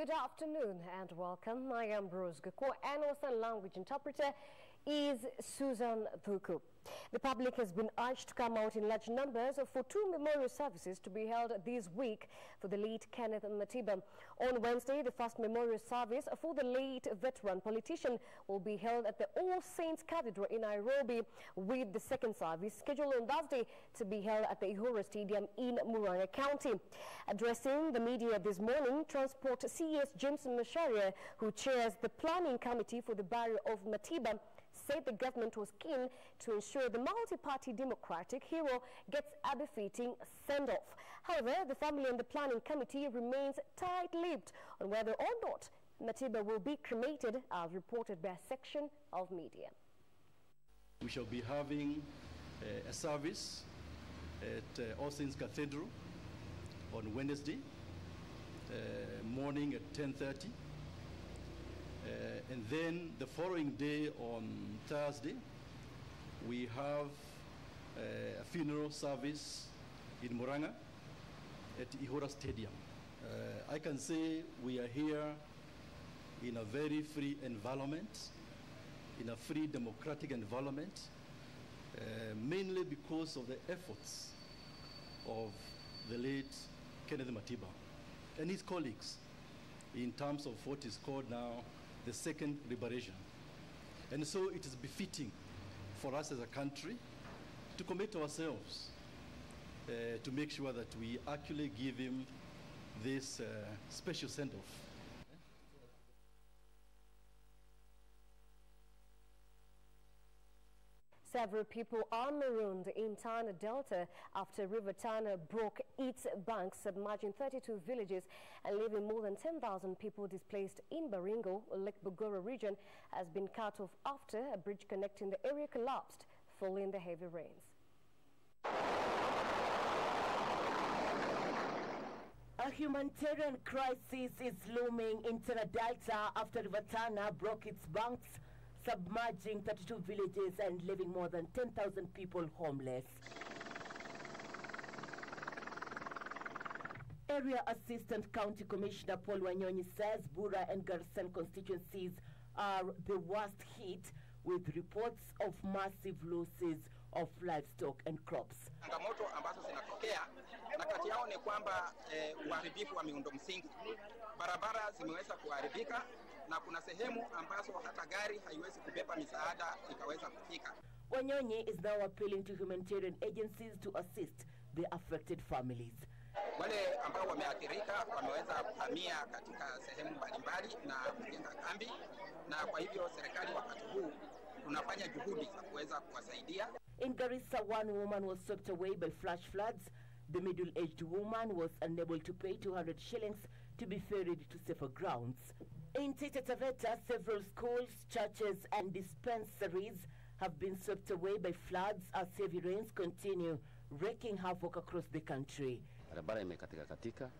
Good afternoon and welcome. I am Bruce Gako, and our language interpreter is Susan Thuku. The public has been urged to come out in large numbers for two memorial services to be held this week for the late Kenneth Matiba. On Wednesday, the first memorial service for the late veteran politician will be held at the All Saints Cathedral in Nairobi, with the second service scheduled on Thursday to be held at the Ihora Stadium in Murang'a County. Addressing the media this morning, Transport CS James Macharia, who chairs the planning committee for the burial of Matiba, said the government was keen to ensure the multi-party democratic hero gets a befitting send-off. However, the family and the planning committee remains tight-lipped on whether or not Matiba will be cremated, as reported by a section of media. We shall be having a service at All Saints Cathedral on Wednesday morning at 10:30. And then the following day, on Thursday, we have a funeral service in Murang'a at Ihora Stadium. I can say we are here in a very free environment, in a free democratic environment, mainly because of the efforts of the late Kenneth Matiba and his colleagues in terms of what is called now the second liberation. And so it is befitting for us as a country to commit ourselves to make sure that we actually give him this special send-off. Several people are marooned in Tana Delta after River Tana broke its banks, submerging 32 villages and leaving more than 10,000 people displaced in Baringo. Lake Bogora region has been cut off after a bridge connecting the area collapsed following the heavy rains. A humanitarian crisis is looming in Tana Delta after River Tana broke its banks, submerging 32 villages and leaving more than 10,000 people homeless. Area Assistant County Commissioner Paul Wanyonyi says Bura and Garsen constituencies are the worst hit, with reports of massive losses of livestock and crops. Changamoto ambazo zinatokea na kati yao ni kwamba uharibifu wa miundo msingi. Barabara zimeweza kuharibika na kuna sehemu ambazo hata gari haiwezi kubeba misaada ikaweza kufika. Wanyonyi is now appealing to humanitarian agencies to assist the affected families. Wale ambao wameathirika wameweza kuhamia katika sehemu mbalimbali na kujenga kambi, na kwa hivyo serikali wakati huu tunafanya juhudi za kuweza kuwasaidia. In Garissa, one woman was swept away by flash floods. The middle-aged woman was unable to pay 200 shillings to be ferried to safer grounds. In Taita Taveta, several schools, churches and dispensaries have been swept away by floods as heavy rains continue wreaking havoc across the country. Barabara imekatika katika,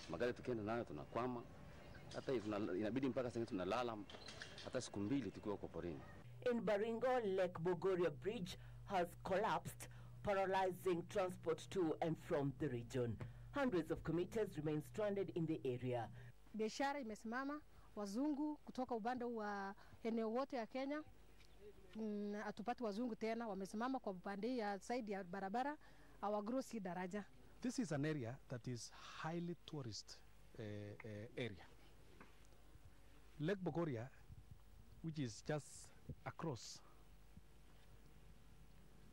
magari tukienda nayo tunakwama, hata inabidi mpaka sasa tunalala hata siku mbili tukiwa kwa porini. In Baringo, Lake Bogoria Bridge has collapsed, paralyzing transport to and from the region. Hundreds of commuters remain stranded in the area. Biashara imesimama, wazungu kutoka upande wa eneo wote ya Kenya, atupati wazungu tena, wamesimama kwa upande ya side ya barabara, awagrosi daraja. This is an area that is highly tourist area. Lake Bogoria, which is just across,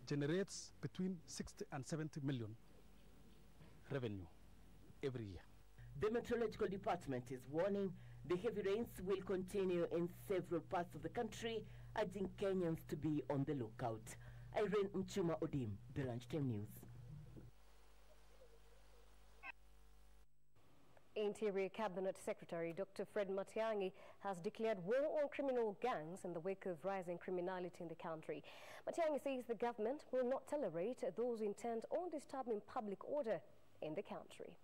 generates between 60 and 70 million revenue every year. The Meteorological Department is warning the heavy rains will continue in several parts of the country, urging Kenyans to be on the lookout. Irene Mchuma Odim, The Lunchtime News. Interior Cabinet Secretary Dr. Fred Matiang'i has declared war on criminal gangs in the wake of rising criminality in the country. Matiang'i says the government will not tolerate those intent on disturbing public order in the country.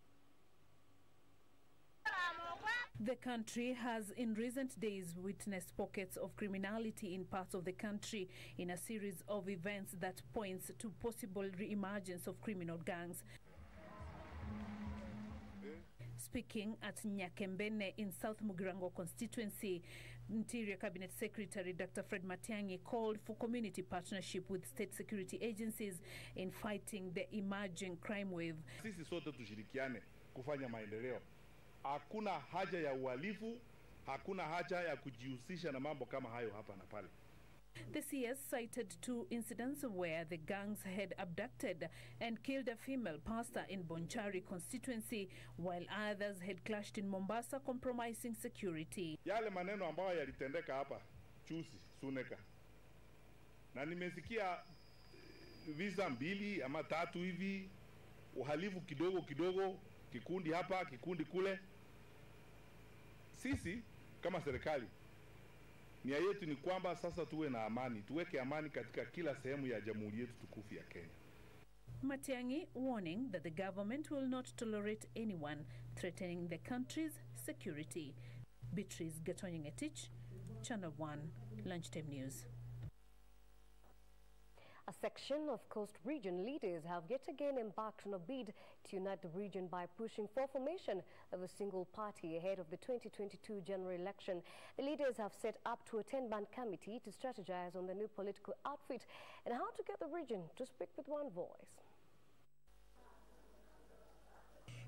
The country has in recent days witnessed pockets of criminality in parts of the country in a series of events that points to possible re-emergence of criminal gangs. Speaking at Nyakembene in South Mugirango constituency, Interior Cabinet Secretary Dr. Fred Matiang'i called for community partnership with state security agencies in fighting the emerging crime wave. Sisi sote tushirikiane kufanya maendeleo. Hakuna haja ya uhalifu, hakuna haja ya kujihusisha na mambo kama hayo hapa na pale. The CS cited 2 incidents where the gangs had abducted and killed a female pastor in Bonchari constituency, while others had clashed in Mombasa, compromising security. Yale maneno ambayo yalitendeka hapa Chusi, Suneka. Na nimesikia visa 2 ama 3 hivi, uhalifu kidogo kidogo, kikundi hapa, kikundi kule. Sisi kama serikali nia yetu ni kwamba sasa tuwe na amani, tuweke amani katika kila sehemu ya jamhuri yetu tukufu ya Kenya. Matiang'i warning that the government will not tolerate anyone threatening the country's security. Beatrice Gatonyi-Ngetich, Channel 1, Lunchtime News. A section of Coast Region leaders have yet again embarked on a bid to unite the region by pushing for formation of a single party ahead of the 2022 general election. The leaders have set up to a 10-man committee to strategize on the new political outfit and how to get the region to speak with one voice.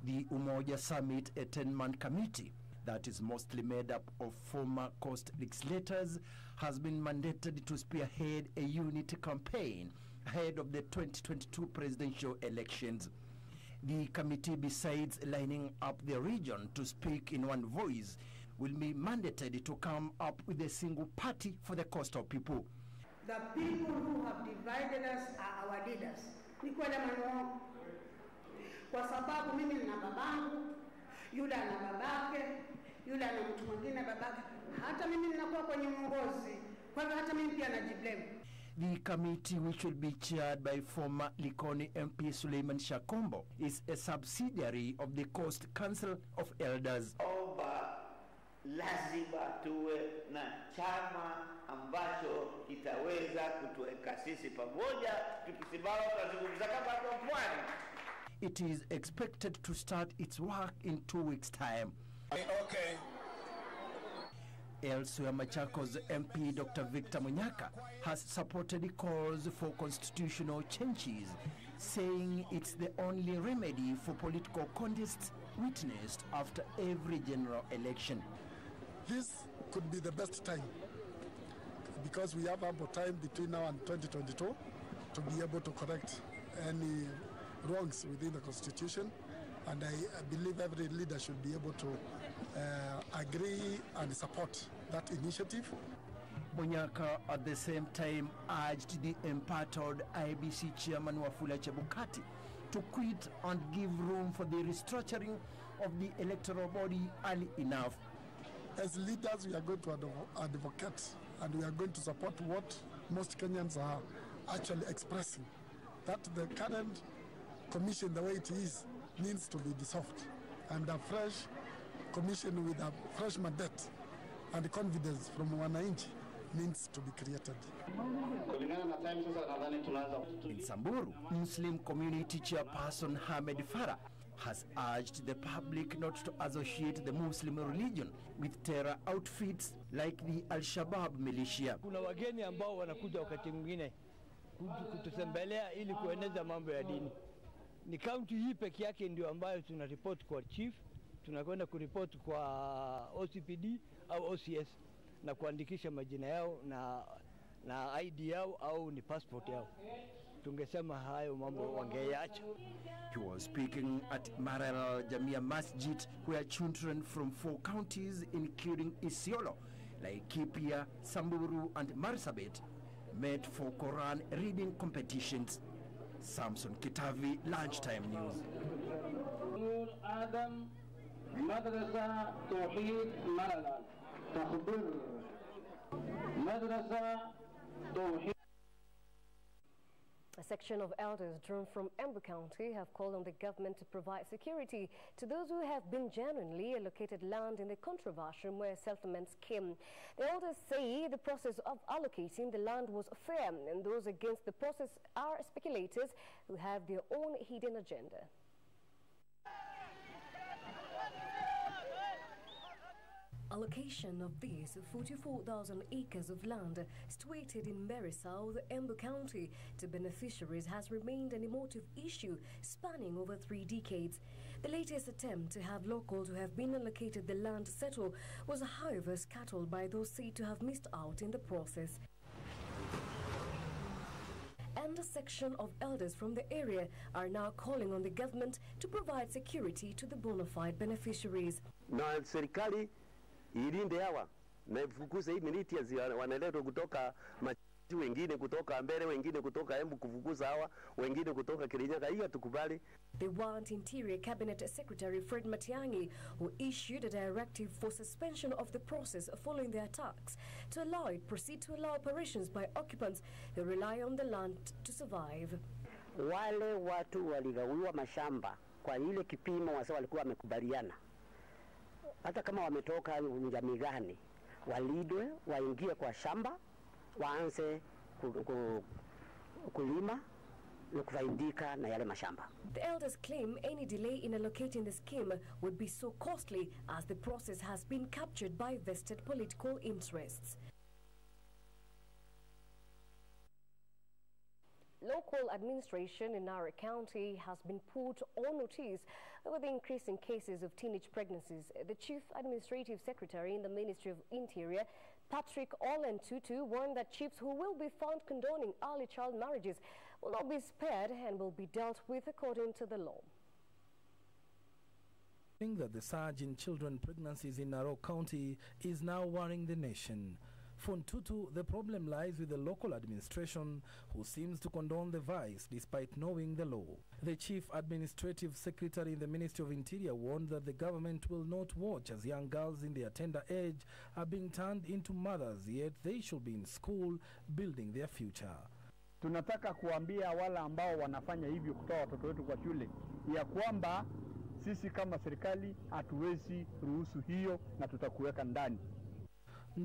The Umoja Summit, a 10-man committee that is mostly made up of former Coast legislators, has been mandated to spearhead a unity campaign ahead of the 2022 presidential elections. The committee, besides lining up the region to speak in one voice, will be mandated to come up with a single party for the coastal people. The people who have divided us are our leaders. Ni kweli maneno. Kwa sababu mimi na babangu, yule ana babake, yule ana mtu mwingine babake, hata mimi ninakuwa kwenye uongozi, kwa hivyo hata mimi pia najiblame. The committee, which will be chaired by former Likoni MP Suleiman Shakombo, is a subsidiary of the Coast Council of Elders. Lazima tuwe na chama ambacho kitaweza kutuweka sisi pamoja, tukisimama tunazungumza kama watu wa pwani. It is expected to start its work in 2 weeks' time. Okay. Elsewhere, Machakos MP Dr. Victor Munyaka has supported the calls for constitutional changes, saying it's the only remedy for political contests witnessed after every general election. This could be the best time because we have ample time between now and 2022 to be able to correct any wrongs within the constitution, and I believe every leader should be able to agree and support that initiative. Munyaka at the same time urged the embattled IBC chairman Wafula Chebukati to quit and give room for the restructuring of the electoral body early enough. As leaders, we are going to advocate and we are going to support what most Kenyans are actually expressing, that the current commission, the way it is, needs to be dissolved, and a fresh commission with a fresh mandate and confidence from wananchi needs to be created. In Samburu, Muslim community chairperson Hamed Farah has urged the public not to associate the Muslim religion with terror outfits like the Al-Shabaab militia. Kuna wageni ambao wanakuja wakati mwingine kututembelea ili kueneza mambo ya dini. Ni kaunti hii peke yake ndio ambayo tunaripoti kwa chief, tunakwenda kuripoti kwa OCPD au OCS na kuandikisha majina yao na ID yao au ni passport yao. Tungesema hayo mambo wangeacha. He was speaking at Marel Jamia Masjid, where children from 4 counties including Isiolo, Laikipia, Samburu and Marsabit met for Quran reading competitions. Samson Kitavi, Lunchtime News. Adam Madrasa Tawheed Malala Takhbir Madrasa Tawheed. A section of elders drawn from Embu County have called on the government to provide security to those who have been genuinely allocated land in the controversial where settlements came. The elders say the process of allocating the land was fair, and those against the process are speculators who have their own hidden agenda. Allocation of these 44,000 acres of land situated in Mbeere South, Embu County to beneficiaries has remained an emotive issue spanning over 3 decades. The latest attempt to have locals who have been allocated the land to settle was however scuttled by those said to have missed out in the process. And a section of elders from the area are now calling on the government to provide security to the bona fide beneficiaries. Na serikali ilinde hawa na ifukuze hii militias wanaletwa kutoka wengine kutoka Mbeere, wengine kutoka Embu, kufukuza hawa wengine kutoka Kirinyaga. Hiyo tukubali. They want Interior Cabinet Secretary Fred Matiang'i, who issued a directive for suspension of the process following the attacks, to allow it proceed to allow operations by occupants who rely on the land to survive. Wale watu waligawiwa mashamba kwa ile kipimo wase walikuwa wamekubaliana, hata kama wametoka jamii gani, walidwe waingie kwa shamba waanze kulima na kufaidika na yale mashamba. The elders claim any delay in allocating the scheme would be so costly as the process has been captured by vested political interests. Local administration in our county has been put on notice over the increase in cases of teenage pregnancies. The Chief Administrative Secretary in the Ministry of Interior, Patrick Tutu, warned that chiefs who will be found condoning early child marriages will not be spared and will be dealt with according to the law. That the surge in children pregnancies in Narok County is now worrying the nation. For Tutu, the problem lies with the local administration, who seems to condone the vice despite knowing the law. The Chief Administrative Secretary in the Ministry of Interior warned that the government will not watch as young girls in their tender age are being turned into mothers, yet they should be in school building their future. Tunataka kuambia wale ambao wanafanya hivyo kutoa watoto wetu kwa shule ya kwamba sisi kama serikali hatuwezi ruhusu hiyo na tutakuweka ndani.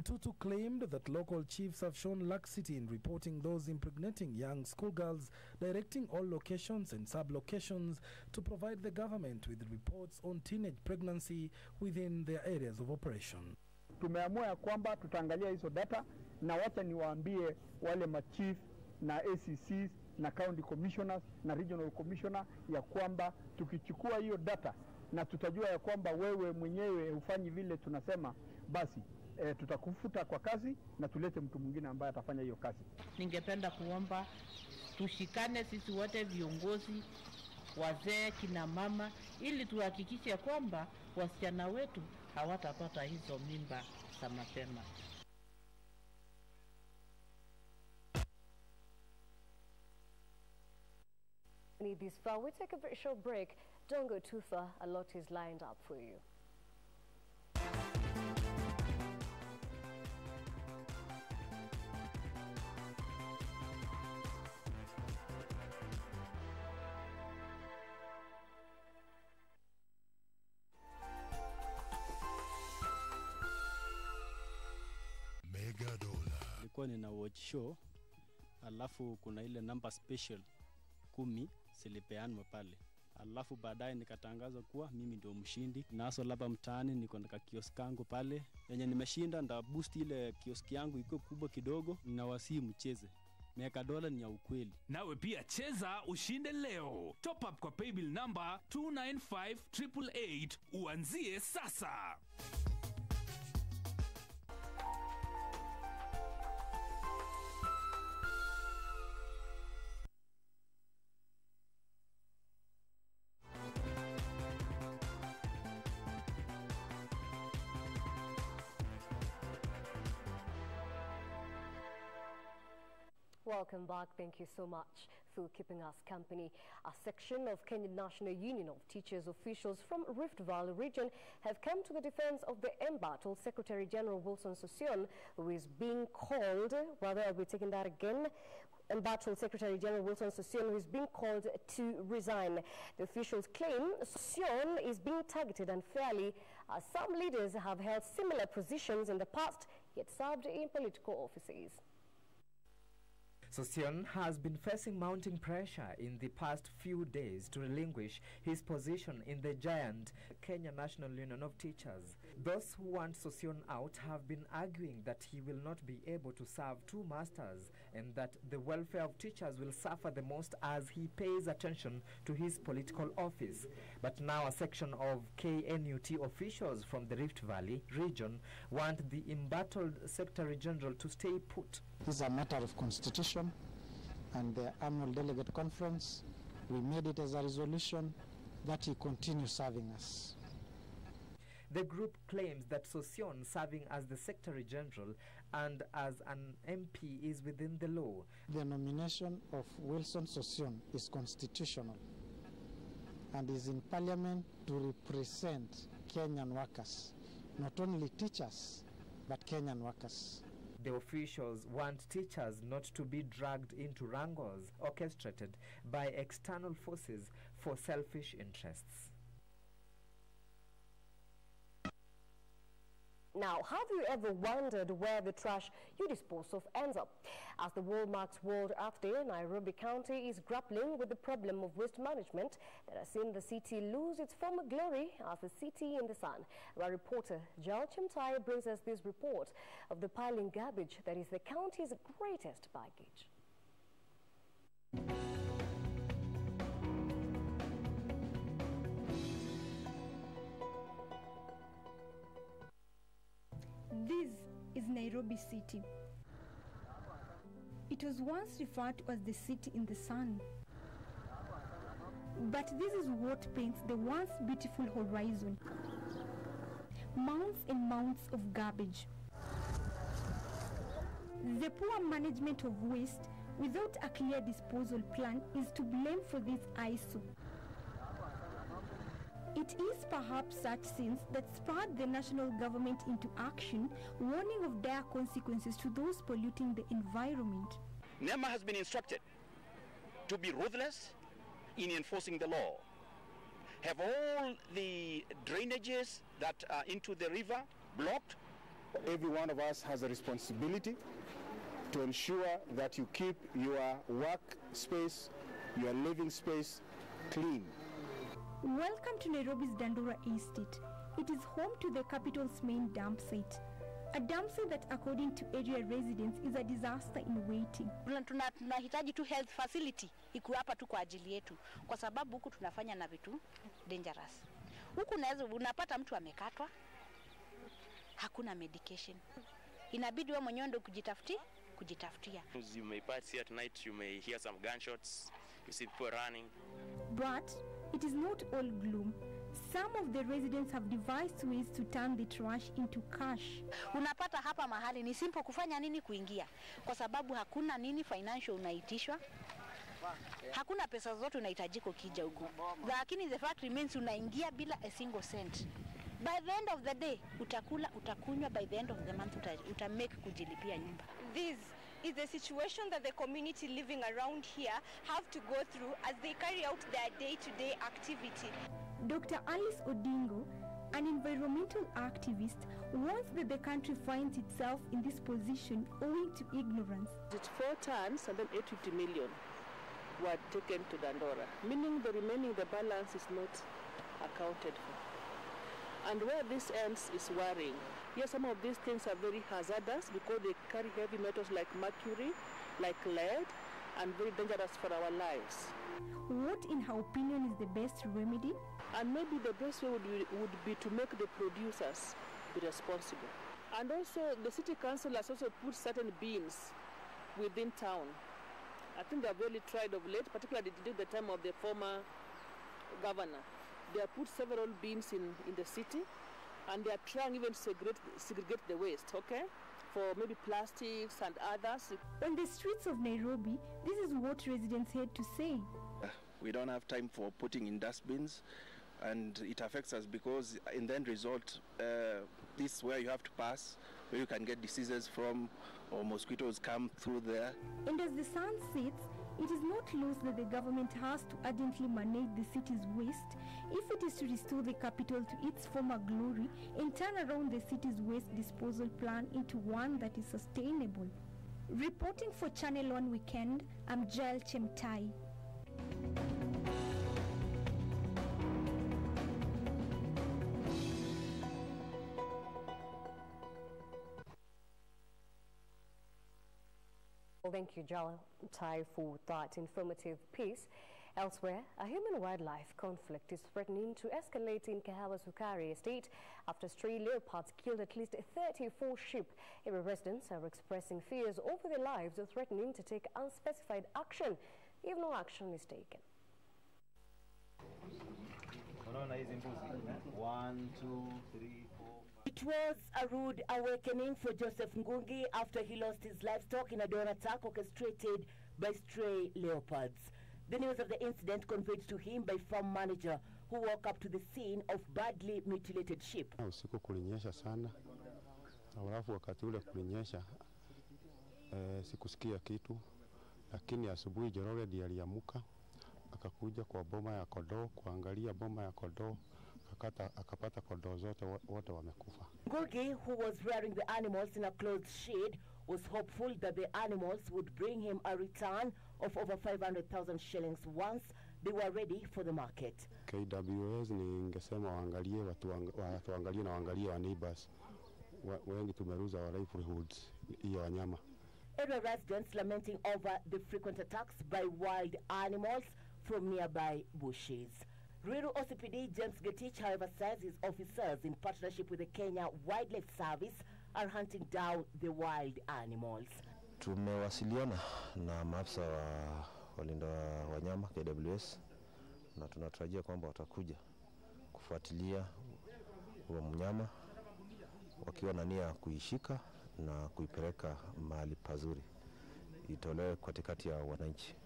Tutu claimed that local chiefs have shown laxity in reporting those impregnating young schoolgirls, directing all locations and sub-locations to provide the government with reports on teenage pregnancy within their areas of operation. Tumeamua ya kwamba tutaangalia hizo data, na wacha niwaambie wale machief na ACCs na county commissioners na regional commissioner ya kwamba tukichukua hiyo data na tutajua ya kwamba wewe mwenyewe hufanyi vile tunasema, basi tutakufuta kwa kazi na tulete mtu mwingine ambaye atafanya hiyo kazi. Ningependa kuomba tushikane sisi wote, viongozi, wazee, kina mama, ili tuhakikishe kwamba wasichana wetu hawatapata hizo mimba za mapema. Need this far. We take a very short break. Don't go too far. A lot is lined up for you. Nilikuwa nina watch show, alafu kuna ile number special 10 zilipeanwa pale. Alafu baadaye nikatangaza kuwa mimi ndio mshindi. Naso labda mtaani niko na kioski yangu pale. Yenye nimeshinda nda boost ile kioski yangu iko kubwa kidogo, na wasi mcheze. $100 ni ya ukweli. Nawe pia cheza ushinde leo. Top up kwa paybill number 295888 uanzie sasa. Welcome back. Thank you so much for keeping us company. A section of Kenyan National Union of Teachers officials from Rift Valley region have come to the defense of the embattled Secretary General Wilson Sossion, who is being called, rather I'll be taking that again, embattled Secretary General Wilson Sossion, who is being called to resign. The officials claim Sossion is being targeted unfairly, as some leaders have held similar positions in the past, yet served in political offices. Sosion has been facing mounting pressure in the past few days to relinquish his position in the giant Kenya National Union of Teachers. Those who want Sosion out have been arguing that he will not be able to serve two masters and that the welfare of teachers will suffer the most as he pays attention to his political office. But now a section of KNUT officials from the Rift Valley region want the embattled Secretary General to stay put. This is a matter of constitution and the annual delegate conference. We made it as a resolution that he continue serving us. The group claims that Sosion serving as the Secretary General and as an MP is within the law. The nomination of Wilson Sosion is constitutional and is in Parliament to represent Kenyan workers, not only teachers, but Kenyan workers. The officials want teachers not to be dragged into wrangles orchestrated by external forces for selfish interests. Now, have you ever wondered where the trash you dispose of ends up? As the world marks World Earth Day, Nairobi County is grappling with the problem of waste management that has seen the city lose its former glory as a city in the sun. Our reporter, Jal Chimtai, brings us this report of the piling garbage that is the county's greatest baggage. This is Nairobi City. It was once referred to as the city in the sun. But this is what paints the once beautiful horizon. Mounds and mounds of garbage. The poor management of waste without a clear disposal plan is to blame for this eyesore. It is perhaps such sins that spurred the national government into action, warning of dire consequences to those polluting the environment. NEMA has been instructed to be ruthless in enforcing the law. Have all the drainages that are into the river blocked. Every one of us has a responsibility to ensure that you keep your work space, your living space clean. Welcome to Nairobi's Dandora Estate. It is home to the capital's main dump site. A dump site that, according to area residents, is a disaster in waiting. Tunahitaji tu health facility iko hapa tu kwa ajili yetu, kwa sababu huku tunafanya na vitu dangerous. Huku unapata mtu amekatwa, hakuna medication. Inabidi wewe mwenyewe ndio kujitafutia. You may pass here tonight, you may hear some gunshots, you see people running. But it is not all gloom. Some of the residents have devised ways to turn the trash into cash. Unapata hapa mahali ni simple kufanya nini kuingia, kwa sababu hakuna nini financial unaitishwa. Hakuna pesa zote unahitajiko kija huko. Lakini the fact remains unaingia bila a single cent. By the end of the day, utakula, utakunywa, by the end of the month utamake kujilipia nyumba. This is the situation that the community living around here have to go through as they carry out their day-to-day activity. Dr. Alice Odingo, an environmental activist, warns that the country finds itself in this position owing to ignorance. It's 4 tons and then 850 million were taken to Dandora, meaning the balance is not accounted for. And where this ends is worrying. Yes, some of these things are very hazardous because they carry heavy metals like mercury, like lead, and very dangerous for our lives. What, in her opinion, is the best remedy? And maybe the best way would be to make the producers be responsible. And also, the city council has also put certain bins within town. I think they have really tried of late, particularly during the time of the former governor. They have put several bins in the city, and they are trying even to segregate the waste, okay? For maybe plastics and others. On the streets of Nairobi, this is what residents had to say. We don't have time for putting in dustbins, and it affects us because in the end result, this is where you have to pass, where you can get diseases from, or mosquitoes come through there. And as the sun sets, it is not lost that the government has to urgently manage the city's waste if it is to restore the capital to its former glory and turn around the city's waste disposal plan into one that is sustainable. Reporting for Channel 1 Weekend, I'm Jael Chemtai. Well, thank you, Jael Chemtai, for that informative piece. Elsewhere, a human-wildlife conflict is threatening to escalate in Kahawa Sukari estate after stray leopards killed at least 34 sheep. Area residents are expressing fears over their lives, threatening to take unspecified action if no action is taken. 1, 2, 3, 4. It was a rude awakening for Joseph Ngungi after he lost his livestock in a drone attack orchestrated by stray leopards. The news of the incident conveyed to him by farm manager who woke up to the scene of badly mutilated sheep. Usiku kulinyesha sana. Alafu wakati ule kulinyesha sikusikia kitu, lakini asubuhi Joroge ndiye aliamuka akakuja kwa boma ya kondoo kuangalia boma ya kondoo, akapata kondoo zote wote wamekufa. Ngugi, who was rearing the animals in a closed shed, was hopeful that the animals would bring him a return of over 500,000 shillings once they were ready for the market. KWS ningesema waangalie waangalie na waangalie wa neighbors. Wengi tumeruza wa livelihoods hiyo wanyama. Area residents lamenting over the frequent attacks by wild animals from nearby bushes. Ruiru OCPD James Getich, however, says his officers, in partnership with the Kenya Wildlife Service, are hunting down the wild animals. Tumewasiliana na maafisa wa walinda wanyama KWS na tunatarajia kwamba watakuja kufuatilia huo mnyama wakiwa na nia kuishika na kuipeleka mahali pazuri itolewe katikati ya wananchi.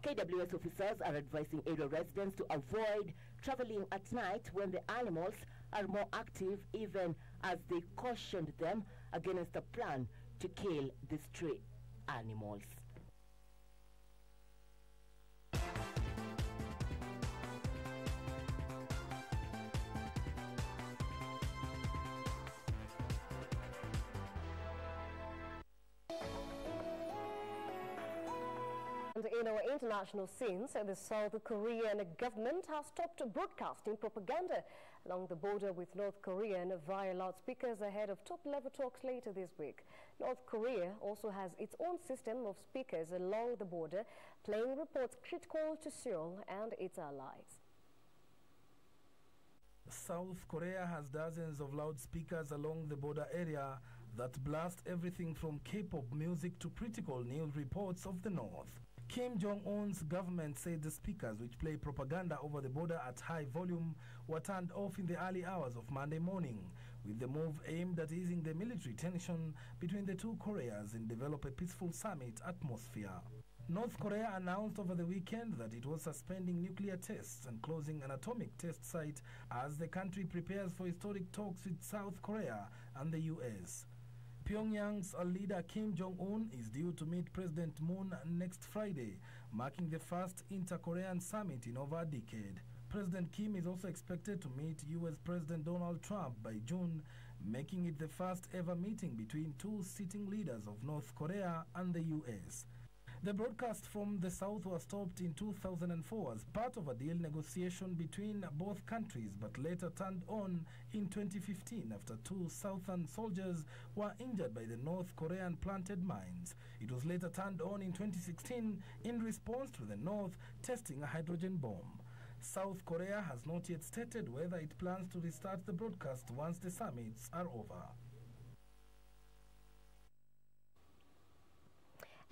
KWS officers are advising area residents to avoid traveling at night when the animals are more active, even as they cautioned them against a plan to kill the stray animals. In our international scenes, the South Korean government has stopped broadcasting propaganda along the border with North Korea via loudspeakers ahead of top-level talks later this week. North Korea also has its own system of speakers along the border, playing reports critical to Seoul and its allies. South Korea has dozens of loudspeakers along the border area that blast everything from K-pop music to critical news reports of the North. Kim Jong-un's government said the speakers, which play propaganda over the border at high volume, were turned off in the early hours of Monday morning, with the move aimed at easing the military tension between the two Koreas and develop a peaceful summit atmosphere. North Korea announced over the weekend that it was suspending nuclear tests and closing an atomic test site as the country prepares for historic talks with South Korea and the U.S. Pyongyang's leader Kim Jong-un is due to meet President Moon next Friday, marking the first inter-Korean summit in over a decade. President Kim is also expected to meet U.S. President Donald Trump by June, making it the first ever meeting between two sitting leaders of North Korea and the U.S. The broadcast from the South was stopped in 2004 as part of a deal negotiation between both countries, but later turned on in 2015 after two Southern soldiers were injured by the North Korean planted mines. It was later turned on in 2016 in response to the North testing a hydrogen bomb. South Korea has not yet stated whether it plans to restart the broadcast once the summits are over.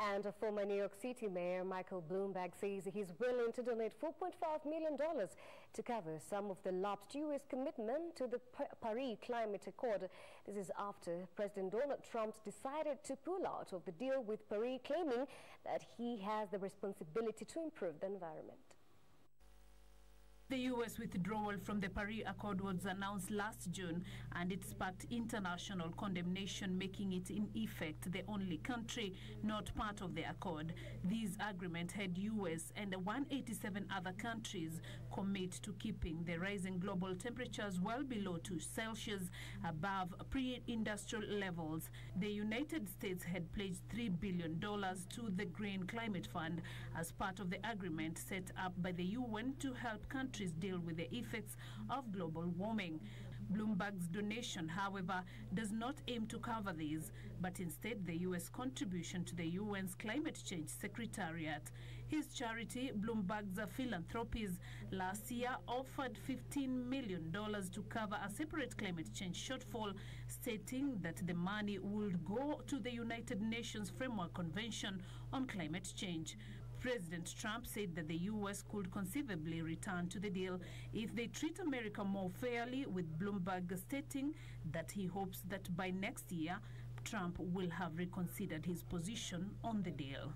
And former New York City Mayor Michael Bloomberg says he's willing to donate $4.5 million to cover some of the lapsed U.S. commitment to the Paris Climate Accord. This is after President Donald Trump decided to pull out of the deal with Paris, claiming that he has the responsibility to improve the environment. The U.S. withdrawal from the Paris Accord was announced last June, and it sparked international condemnation, making it in effect the only country not part of the accord. This agreement had U.S. and 187 other countries commit to keeping the rising global temperatures well below 2 Celsius, above pre-industrial levels. The United States had pledged $3 billion to the Green Climate Fund as part of the agreement set up by the UN to help countries deal with the effects of global warming. Bloomberg's donation, however, does not aim to cover these, but instead the U.S. contribution to the UN's Climate Change Secretariat. His charity, Bloomberg's Philanthropies, last year offered $15 million to cover a separate climate change shortfall, stating that the money would go to the United Nations Framework Convention on Climate Change. President Trump said that the U.S. could conceivably return to the deal if they treat America more fairly, with Bloomberg stating that he hopes that by next year, Trump will have reconsidered his position on the deal.